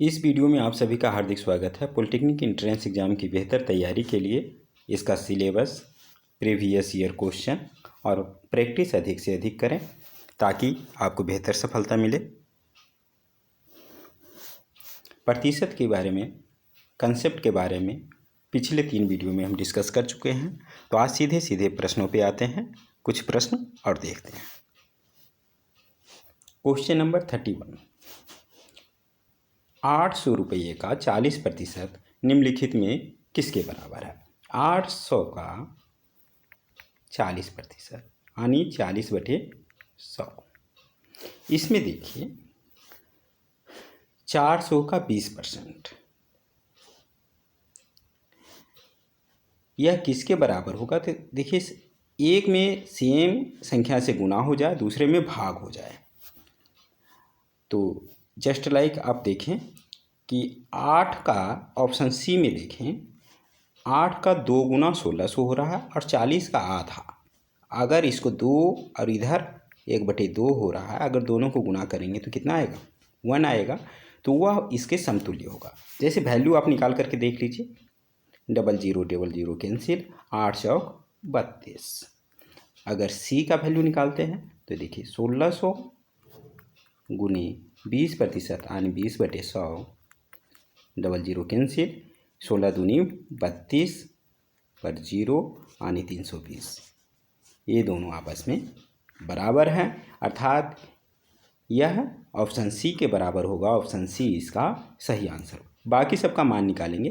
इस वीडियो में आप सभी का हार्दिक स्वागत है। पॉलिटेक्निक एंट्रेंस एग्जाम की बेहतर तैयारी के लिए इसका सिलेबस, प्रीवियस ईयर क्वेश्चन और प्रैक्टिस अधिक से अधिक करें ताकि आपको बेहतर सफलता मिले। प्रतिशत के बारे में, कंसेप्ट के बारे में पिछले 3 वीडियो में हम डिस्कस कर चुके हैं। तो आज सीधे सीधे प्रश्नों पे आते हैं। कुछ प्रश्न और देखते हैं। क्वेश्चन नंबर 31, 800 रुपये का 40% निम्नलिखित में किसके बराबर है? 800 का 40% यानी 40/100। इसमें देखिए 400 का 20%, यह किसके बराबर होगा? तो देखिए, एक में सेम संख्या से गुना हो जाए, दूसरे में भाग हो जाए। तो जस्ट लाइक आप देखें कि 8 का ऑप्शन सी में देखें, 8 का 2 गुना 1600 हो रहा है और 40 का आधा। अगर इसको 2 और इधर 1/2 हो रहा है, अगर दोनों को गुना करेंगे तो कितना आएगा? 1 आएगा। तो वह इसके समतुल्य होगा। जैसे वैल्यू आप निकाल करके देख लीजिए, 00 कैंसिल, 8 चौक 32। अगर सी का वैल्यू निकालते हैं तो देखिए 1600 गुने 20% यानी 20/100, 00 कैंसिल, 16 दूनी 32 पर 0 यानी 320। ये दोनों आपस में बराबर हैं, अर्थात यह ऑप्शन सी के बराबर होगा। ऑप्शन सी इसका सही आंसर। बाकी सबका मान निकालेंगे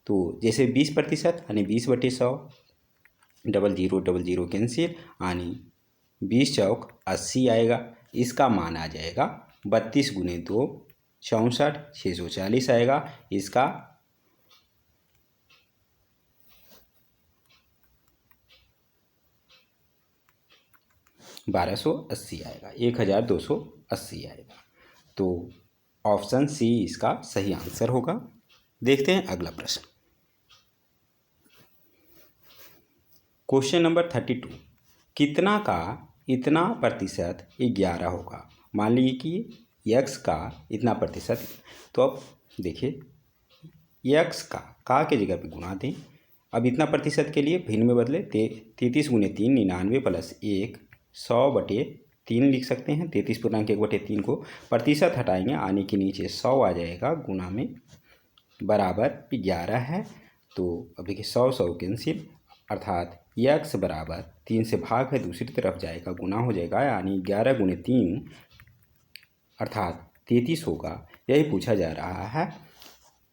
तो जैसे 20% यानी 20/100, 00 कैंसिल यानी 20 चौक 80 आएगा। इसका मान आ जाएगा 32 गुने 2 64, 640 आएगा। इसका 1280 आएगा, 1280 आएगा। तो ऑप्शन सी इसका सही आंसर होगा। देखते हैं अगला प्रश्न। क्वेश्चन नंबर 32, कितना का इतना प्रतिशत 11 होगा? मान लीजिए कि x का इतना प्रतिशत। तो अब देखिए, x का के जगह पे गुणा दें। अब इतना प्रतिशत के लिए भिन्न में बदले, 33 गुने 3 99 प्लस 1 100/3 लिख सकते हैं। 33.1/3 को प्रतिशत हटाएंगे, आने के नीचे 100 आ जाएगा, गुना में बराबर 11 है। तो अब देखिए 100 कैंसिल, अर्थात x बराबर 3 से भाग है, दूसरी तरफ जाएगा, गुना हो जाएगा, यानी 11 गुने 3 अर्थात 33 होगा। यही पूछा जा रहा है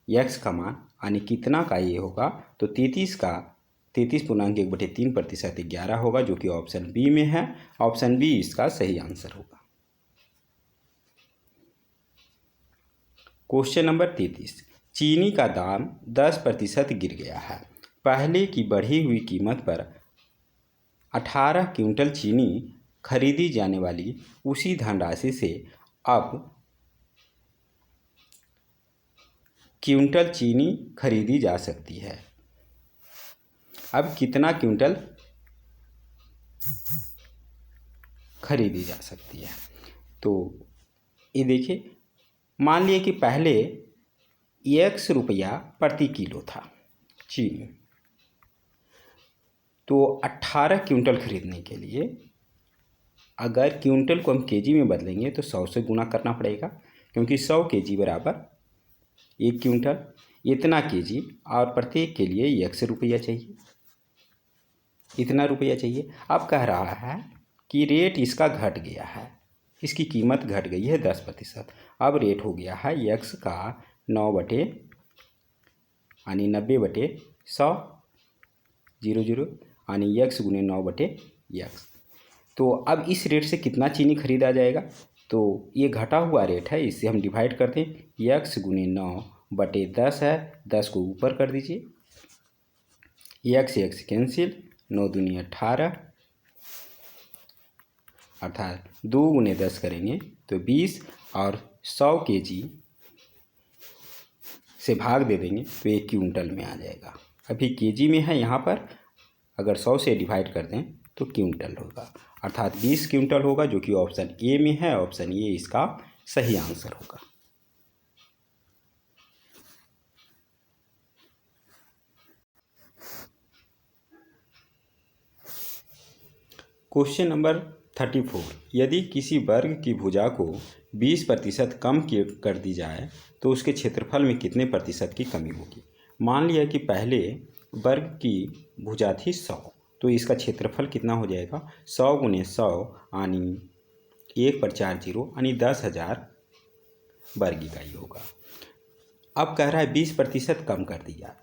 x का मान, यानी कितना का ये होगा। तो 33.1/3 प्रतिशत 11 होगा, जो कि ऑप्शन बी में है। ऑप्शन बी इसका सही आंसर होगा। क्वेश्चन नंबर 33, चीनी का दाम 10% गिर गया है। पहले की बढ़ी हुई कीमत पर 18 क्विंटल चीनी खरीदी जाने वाली उसी धनराशि से अब क्विंटल चीनी खरीदी जा सकती है। अब कितना क्विंटल खरीदी जा सकती है? तो ये देखिए, मान लिए कि पहले x रुपया प्रति किलो था चीनी, तो 18 क्विंटल खरीदने के लिए अगर क्विंटल को हम केजी में बदलेंगे तो 100 से गुना करना पड़ेगा, क्योंकि 100 केजी बराबर 1 क्विंटल। इतना केजी और प्रत्येक के लिए x रुपया चाहिए, इतना रुपया चाहिए। अब कह रहा है कि रेट इसका घट गया है, इसकी कीमत घट गई है 10%। अब रेट हो गया है x का 9 यानी 90/100, 00 यानी x गुने 9/x। तो अब इस रेट से कितना चीनी खरीदा जाएगा? तो ये घटा हुआ रेट है, इससे हम डिवाइड करते हैं। x गुने 9/10 है, 10 को ऊपर कर दीजिए, x कैंसिल, 9 दूनी 18, अर्थात 2 गुने 10 करेंगे तो 20, और 100 केजी से भाग दे देंगे तो 1 क्विंटल में आ जाएगा। अभी केजी में है यहाँ पर, अगर 100 से डिवाइड कर दें तो क्विंटल होगा, अर्थात 20 क्विंटल होगा, जो कि ऑप्शन ए में है। ऑप्शन ए इसका सही आंसर होगा। क्वेश्चन नंबर 34, यदि किसी वर्ग की भुजा को 20% कम कर दी जाए तो उसके क्षेत्रफल में कितने प्रतिशत की कमी होगी। मान लिया कि पहले वर्ग की भुजा थी 100, तो इसका क्षेत्रफल कितना हो जाएगा 100 गुने 100 यानी 1 पर 4 जीरो यानी 10,000 वर्ग इकाई होगा। अब कह रहा है 20% कम कर दिया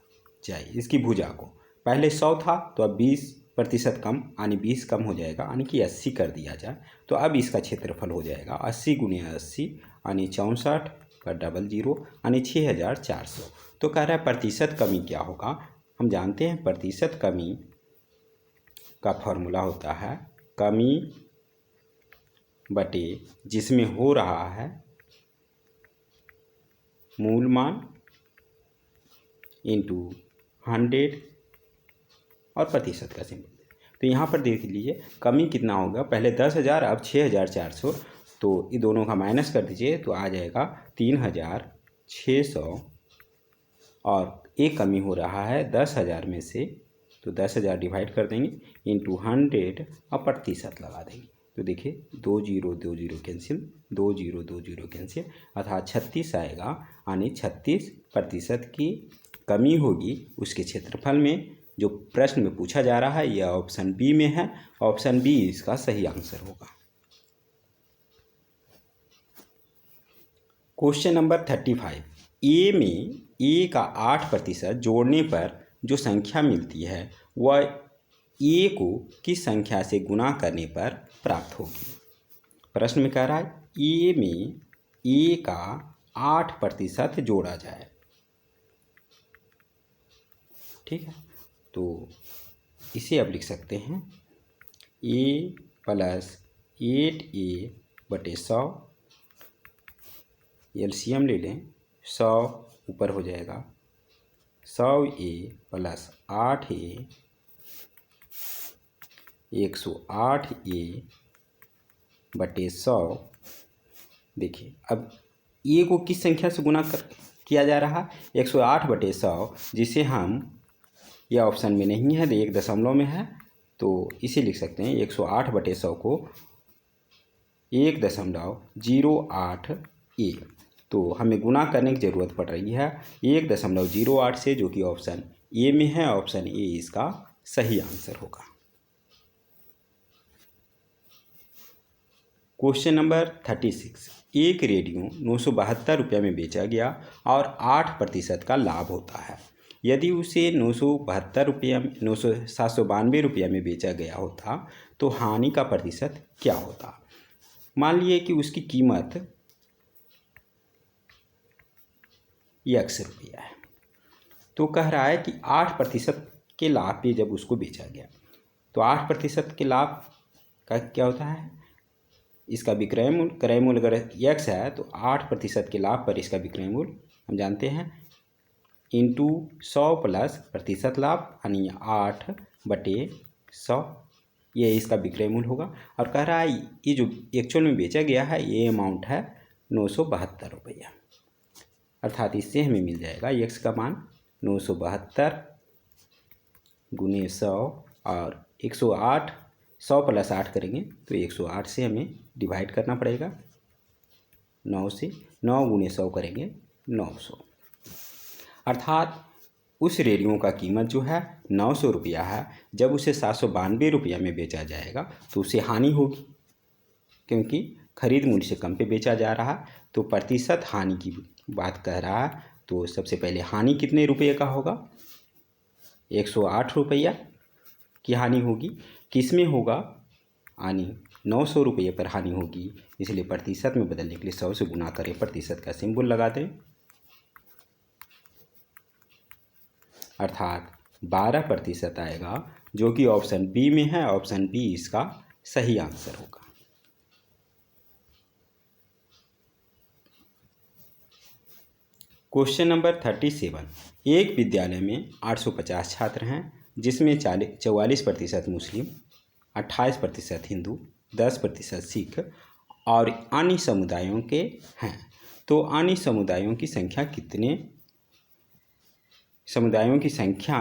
जाए इसकी भुजा को। पहले 100 था तो अब 20% कम यानी 20 कम हो जाएगा यानी कि 80 कर दिया जाए तो अब इसका क्षेत्रफल हो जाएगा 80 गुने 80 यानी 64 का डबल जीरो यानी 6400। तो कह रहा है प्रतिशत कमी क्या होगा। हम जानते हैं प्रतिशत कमी का फॉर्मूला होता है कमी बटे जिसमें हो रहा है मूल मान इंटू 100 और प्रतिशत का सिंबल। तो यहाँ पर देख लीजिए कमी कितना होगा, पहले 10,000 अब 6400, तो ये दोनों का माइनस कर दीजिए तो आ जाएगा 3600 और एक कमी हो रहा है 10,000 में से, तो 10,000 डिवाइड कर देंगे इंटू 100 और प्रतिशत लगा देंगे। तो देखिए 2 जीरो कैंसिल, 2 जीरो कैंसिल, अर्थात 36 आएगा यानी 36% की कमी होगी उसके क्षेत्रफल में। जो प्रश्न में पूछा जा रहा है यह ऑप्शन बी में है, ऑप्शन बी इसका सही आंसर होगा। क्वेश्चन नंबर 35, ए में ए का 8% जोड़ने पर जो संख्या मिलती है वह ए को किस संख्या से गुणा करने पर प्राप्त होगी। प्रश्न में कह रहा है ए में ए का 8% जोड़ा जाए, ठीक है, तो इसे अब लिख सकते हैं a प्लस 8a बटे 100, एलसीएम ले लें, 100 ऊपर हो जाएगा 100a प्लस 8a 108a बटे 100। देखिए अब ए को किस संख्या से गुना किया जा रहा है 108 बटे 100, जिसे हम, यह ऑप्शन में नहीं है तो 1 दशमलव में है तो इसे लिख सकते हैं 108 बटे 100 को 1.08 ए, तो हमें गुना करने की ज़रूरत पड़ रही है 1.08 से, जो कि ऑप्शन ए में है, ऑप्शन ए इसका सही आंसर होगा। क्वेश्चन नंबर 36, एक रेडियो 972 रुपये में बेचा गया और 8% का लाभ होता है। यदि उसे 792 रुपये में बेचा गया होता तो हानि का प्रतिशत क्या होता। मान लीजिए कि उसकी कीमत X रुपया है, तो कह रहा है कि 8% के लाभ पे जब उसको बेचा गया तो 8% के लाभ का क्या होता है, इसका विक्रय मूल्य, क्रय मूल्य अगर X है तो 8% के लाभ पर इसका विक्रय मूल्य हम जानते हैं इंटू 100 प्लस प्रतिशत लाभ यानी 8 बटे 100, ये इसका विक्रय मूल्य होगा। और कह रहा है ये जो एक्चुअल में बेचा गया है ये अमाउंट है 972 रुपया, अर्थात इससे हमें मिल जाएगा x का मान 972 गुने 100 और 108, 100 प्लस 8 करेंगे तो 108 से हमें डिवाइड करना पड़ेगा 9 से, 9 गुने 100 करेंगे 900, अर्थात उस रेडियो का कीमत जो है 900 रुपया है। जब उसे 792 रुपया में बेचा जाएगा तो उसे हानि होगी, क्योंकि खरीद मूल्य से कम पे बेचा जा रहा है। तो प्रतिशत हानि की बात कह रहा है, तो सबसे पहले हानि कितने रुपये का होगा 108 रुपया की हानि होगी। किस में होगा, यानी 900 रुपये पर हानि होगी, इसलिए प्रतिशत में बदलने के लिए 100 से गुना करें, प्रतिशत का सिंबल लगा दें, अर्थात 12% आएगा, जो कि ऑप्शन बी में है, ऑप्शन बी इसका सही आंसर होगा। क्वेश्चन नंबर 37, एक विद्यालय में 850 छात्र हैं जिसमें 44% मुस्लिम, 28% हिंदू, 10% सिख और अन्य समुदायों के हैं। तो अन्य समुदायों की संख्या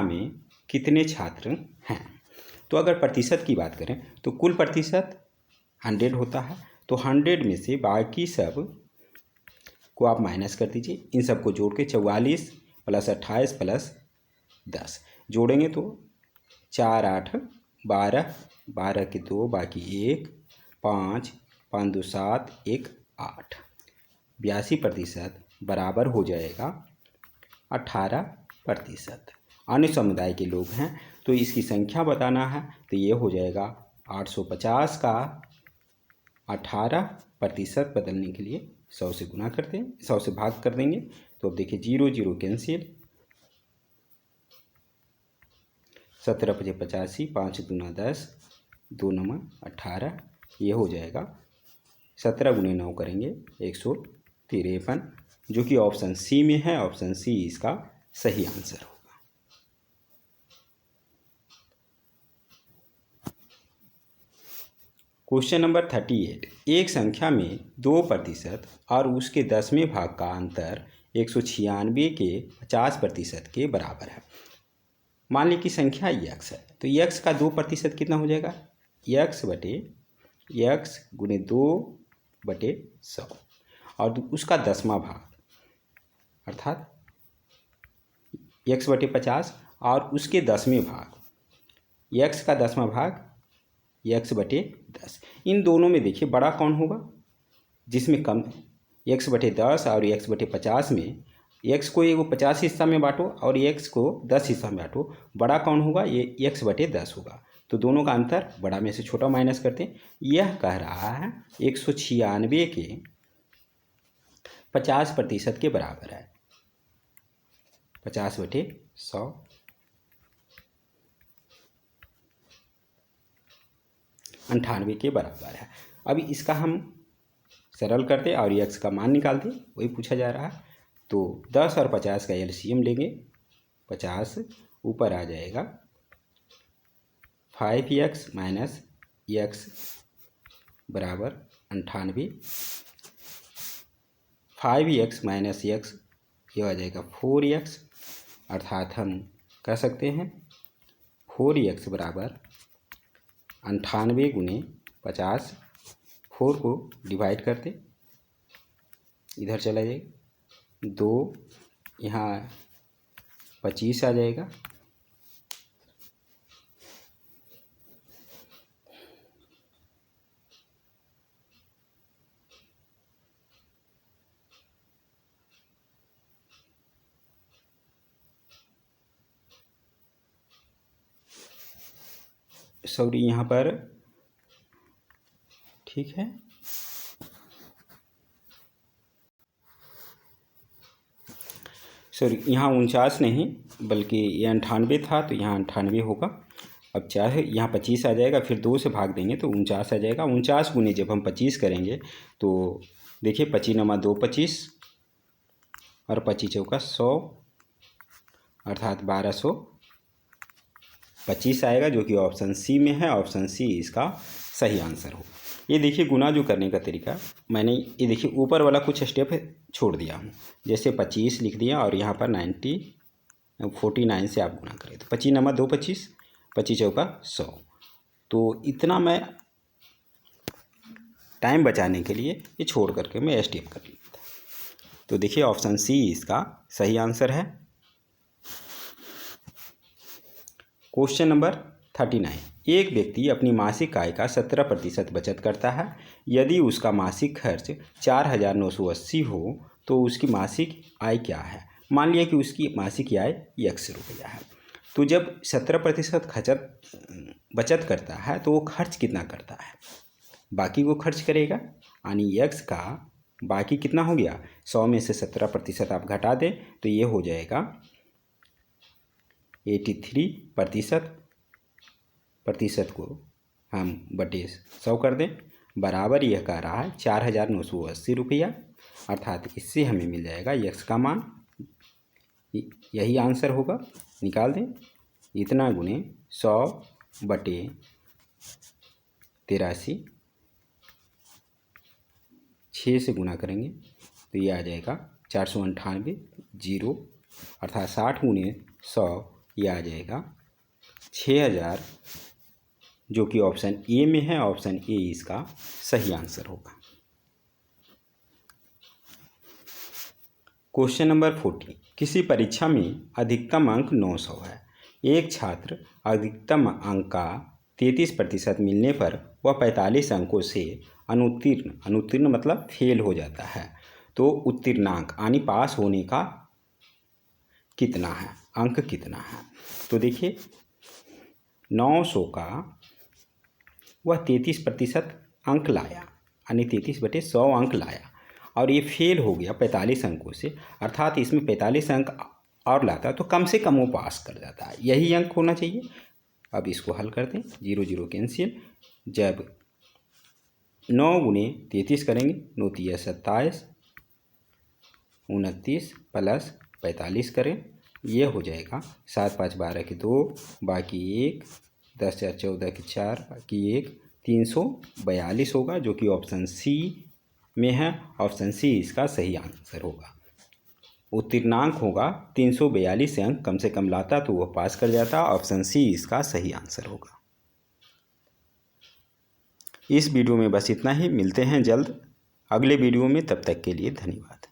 में कितने छात्र हैं। तो अगर प्रतिशत की बात करें तो कुल प्रतिशत 100 होता है, तो 100 में से बाकी सब को आप माइनस कर दीजिए। इन सब को जोड़ के 44 + 28 + 10 जोड़ेंगे तो 4 8 12, 12 के 2 बाकी 1, 5 5 2 7 1 8, 82% बराबर हो जाएगा 18%। अन्य समुदाय के लोग हैं तो इसकी संख्या बताना है, तो ये हो जाएगा 850 का 18% बदलने के लिए 100 से गुना करते हैं, 100 से भाग कर देंगे। तो अब देखिए 0 0 कैंसिल, 17 × 85, 5 दूना 10, 2 9 18, ये हो जाएगा 17 × 9 करेंगे 153, जो कि ऑप्शन सी में है। ऑप्शन सी इसका सही आंसर होगा। क्वेश्चन नंबर 38, एक संख्या में 2% और उसके 10वें भाग का अंतर 196 के 50% के बराबर है। मान ली कि संख्या x है, तो x का 2% कितना हो जाएगा, x गुने 2/100, और उसका 10वां भाग अर्थात x/50 और उसके 10वें भाग, x का 10वां भाग x/10। इन दोनों में देखिए बड़ा कौन होगा, जिसमें कम x/10 और x/50 में x को एगो 50 हिस्सा में बांटो और x को 10 हिस्सा में बांटो, बड़ा कौन होगा, ये x/10 होगा। तो दोनों का अंतर बड़ा में से छोटा माइनस करते हैं। यह कह रहा है 196 के 50% के बराबर है, 50/100। 98 के बराबर है। अभी इसका हम सरल करते और x का मान निकालते, वही पूछा जा रहा है। तो 10 और 50 का एलसीएम लेंगे, 50 ऊपर आ जाएगा 5x - x बराबर 98, 5x - x ये आ जाएगा 4x, अर्थात हम कह सकते हैं 4x बराबर 98 × 50, 4 को डिवाइड करते इधर चला जाएगा, 2 यहाँ 25 आ जाएगा, सॉरी यहाँ पर ठीक है, सॉरी यहाँ 49 नहीं बल्कि ये 98 था, तो यहाँ 98 होगा। अब चाहे यहाँ 25 आ जाएगा, फिर 2 से भाग देंगे तो 49 आ जाएगा। 49 गुने जब हम 25 करेंगे तो देखिए 25 × 2 25 और 25 चौका 100, अर्थात 1225 आएगा, जो कि ऑप्शन सी में है। ऑप्शन सी इसका सही आंसर हो। ये देखिए गुना जो करने का तरीका, मैंने ये देखिए ऊपर वाला कुछ स्टेप छोड़ दिया हूँ, जैसे 25 लिख दिया और यहाँ पर 49 से आप गुना करें तो 25 × 2 25, 25 चौका 100। तो इतना मैं टाइम बचाने के लिए ये छोड़ करके मैं स्टेप कर लिया था। तो देखिए ऑप्शन सी इसका सही आंसर है। क्वेश्चन नंबर 39, एक व्यक्ति अपनी मासिक आय का 17% बचत करता है। यदि उसका मासिक खर्च 4980 हो तो उसकी मासिक आय क्या है। मान लिया कि उसकी मासिक आय x रुपया है, तो जब 17% बचत करता है तो वो खर्च कितना करता है, बाकी को खर्च करेगा, यानी x का बाकी कितना हो गया, 100 में से 17% आप घटा दें तो ये हो जाएगा 83%। प्रतिशत को हम बटे 100 कर दें, बराबर यह कह रहा है 4980 रुपया, अर्थात इससे हमें मिल जाएगा x का मान, यही आंसर होगा। निकाल दें, इतना गुने 100 बटे 83, 6 से गुना करेंगे तो ये आ जाएगा 498 जीरो, अर्थात 60 × 100 ये आ जाएगा 6000 जो कि ऑप्शन ए में है। ऑप्शन ए इसका सही आंसर होगा। क्वेश्चन नंबर 40, किसी परीक्षा में अधिकतम अंक 900 है। एक छात्र अधिकतम अंक का 33% मिलने पर वह 45 अंकों से अनुत्तीर्ण मतलब फेल हो जाता है। तो उत्तीर्णांक यानी पास होने का कितना है, अंक कितना है? तो देखिए 900 का वह 33% अंक लाया, यानी 33/100 अंक लाया, और ये फेल हो गया 45 अंकों से, अर्थात इसमें 45 अंक और लाता तो कम से कम वो पास कर जाता है। यही अंक होना चाहिए। अब इसको हल करते हैं, 0 0 कैंसिल। जब 9 × 33 करेंगे, 9 × 27, 29 प्लस 45 करें, ये हो जाएगा 7 5 12 के 2, बाकी 1, 10 4 14 के 4, बाकी 1, 342 होगा, जो कि ऑप्शन सी में है। ऑप्शन सी इसका सही आंसर होगा। उत्तीर्णांक होगा 342 अंक कम से कम लाता तो वह पास कर जाता। ऑप्शन सी इसका सही आंसर होगा। इस वीडियो में बस इतना ही। मिलते हैं जल्द अगले वीडियो में, तब तक के लिए धन्यवाद।